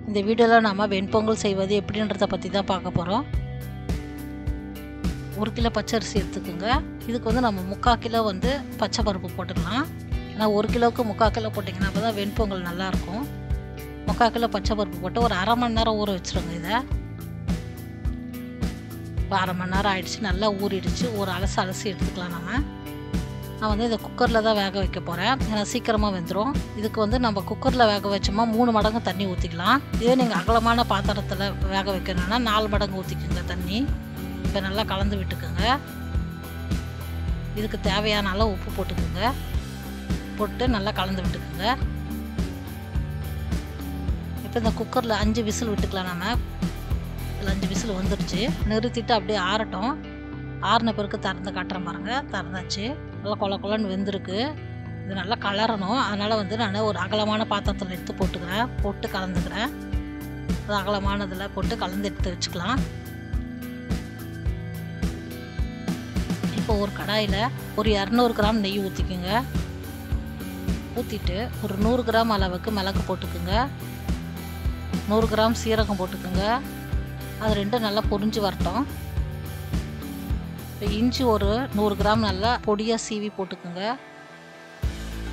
இந்த வீடியோவில் நாம் வெண்பொங்கல் செய்வது எப்படின்றத பற்றி தான் பார்க்க போகிறோம். 1 கிலோ பச்சரிசி எடுத்துக்கோங்க. இதுக்கு வந்து நம்ம 3/4 கிலோ வந்து பச்சை பருப்பு போட்டுக்கலாம். ஏன்னா 1 கிலோவுக்கு 3/4 கிலோ போட்டிங்கன்னா அப்போ தான் வெண்பொங்கல் நல்லாயிருக்கும். 3/4 கிலோ பச்சை பருப்பு போட்டு ஒரு அரை மணி நேரம் ஊற வச்சுருங்க. இதை இப்போ அரை மணி நேரம் ஆகிடுச்சு, நல்லா ஊறிடுச்சு. ஒரு அலசி எடுத்துக்கலாம். நான் வந்து இதை குக்கரில் தான் வேக வைக்க போகிறேன். ஏன்னா சீக்கிரமாக வெந்துடும். இதுக்கு வந்து நம்ம குக்கரில் வேக வச்சோமா 3 மடங்கு தண்ணி ஊற்றிக்கலாம். இதே நீங்கள் அகலமான பாத்திரத்தில் வேக வைக்கணும்னா 4 மடங்கு ஊற்றிக்குங்க தண்ணி. இப்போ நல்லா கலந்து விட்டுக்குங்க. இதுக்கு தேவையான அளவு உப்பு போட்டுக்குங்க. போட்டு நல்லா கலந்து விட்டுக்குங்க. இப்போ இந்த குக்கரில் 5 விசில் விட்டுக்கலாம். நம்ம இதில் 5 விசில் வந்துடுச்சு. நிறுத்திட்டு அப்படியே ஆறட்டும். ஆறின பிறகு திறந்து காட்டுறேன் பாருங்கள். திறந்தாச்சு. நல்லா கொலன்னு வெந்திருக்கு. இது நல்லா கலரணும். அதனால் வந்து நான் ஒரு அகலமான பாத்திரத்தில் எடுத்து போட்டு கலந்துக்கிறேன். அது அகலமானதில் போட்டு கலந்து எடுத்து வச்சுக்கலாம். இப்போ ஒரு கடாயில் ஒரு 200 கிராம் நெய் ஊற்றிக்குங்க. ஊற்றிட்டு ஒரு 100 கிராம் அளவுக்கு மிளகு போட்டுக்குங்க. 100 கிராம் சீரகம் போட்டுக்குங்க. அது ரெண்டும் நல்லா பொரிஞ்சு வரட்டும். இப்போ இஞ்சி ஒரு 100 கிராம் நல்லா பொடியாக சீவி போட்டுக்குங்க.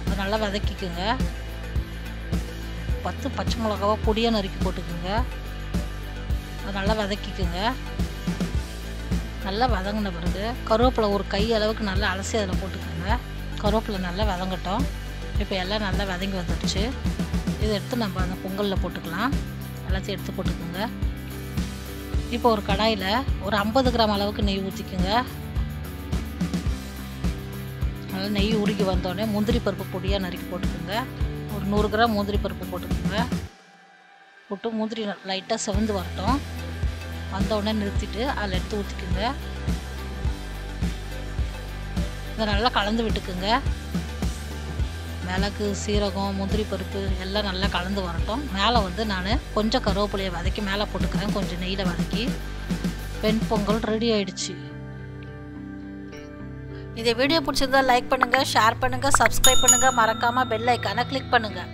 அது நல்லா வதக்கிக்குங்க. 10 பச்சை மிளகாவை பொடியாக நறுக்கி போட்டுக்குங்க. அது நல்லா வதக்கிக்குங்க. நல்லா வதங்கின பிறகு கருவேப்பிலை ஒரு கை அளவுக்கு நல்லா அலசி அதில் போட்டுக்கோங்க. கருவேப்பிலை நல்லா வதங்கட்டும். இப்போ எல்லாம் நல்லா வதங்கி வந்துடுச்சு. இதை எடுத்து நம்ம அந்த பொங்கலில் போட்டுக்கலாம். எல்லாத்தையும் எடுத்து போட்டுக்கோங்க. இப்போ ஒரு கடாயில் ஒரு 50 கிராம் அளவுக்கு நெய் ஊற்றிக்குங்க. நல்லா நெய் உருகி வந்தோடனே முந்திரி பருப்பு பொடியாக நறுக்கி போட்டுக்கோங்க. ஒரு 100 கிராம் முந்திரி பருப்பு போட்டுக்கோங்க. போட்டு முந்திரி லைட்டாக செவந்து வரட்டும். வந்தோடனே நிறுத்திட்டு அதில் எடுத்து ஊற்றிக்குங்க. இதை நல்லா கலந்து விட்டுக்குங்க. மிளகு சீரகம் முந்திரி பருப்பு எல்லாம் நல்லா கலந்து வரட்டும். மேலே வந்து நான் கொஞ்சம் கருவேப்பிலையை வதக்கி மேலே போட்டுக்கிறேன். கொஞ்சம் நெய்யில் வதக்கி. வெண்பொங்கல் ரெடி ஆயிடுச்சு. இந்த வீடியோ பிடிச்சிருந்தா லைக் பண்ணுங்கள், ஷேர் பண்ணுங்கள், சப்ஸ்கிரைப் பண்ணுங்கள். மறக்காமல் பெல் ஐக்கானை கிளிக் பண்ணுங்கள்.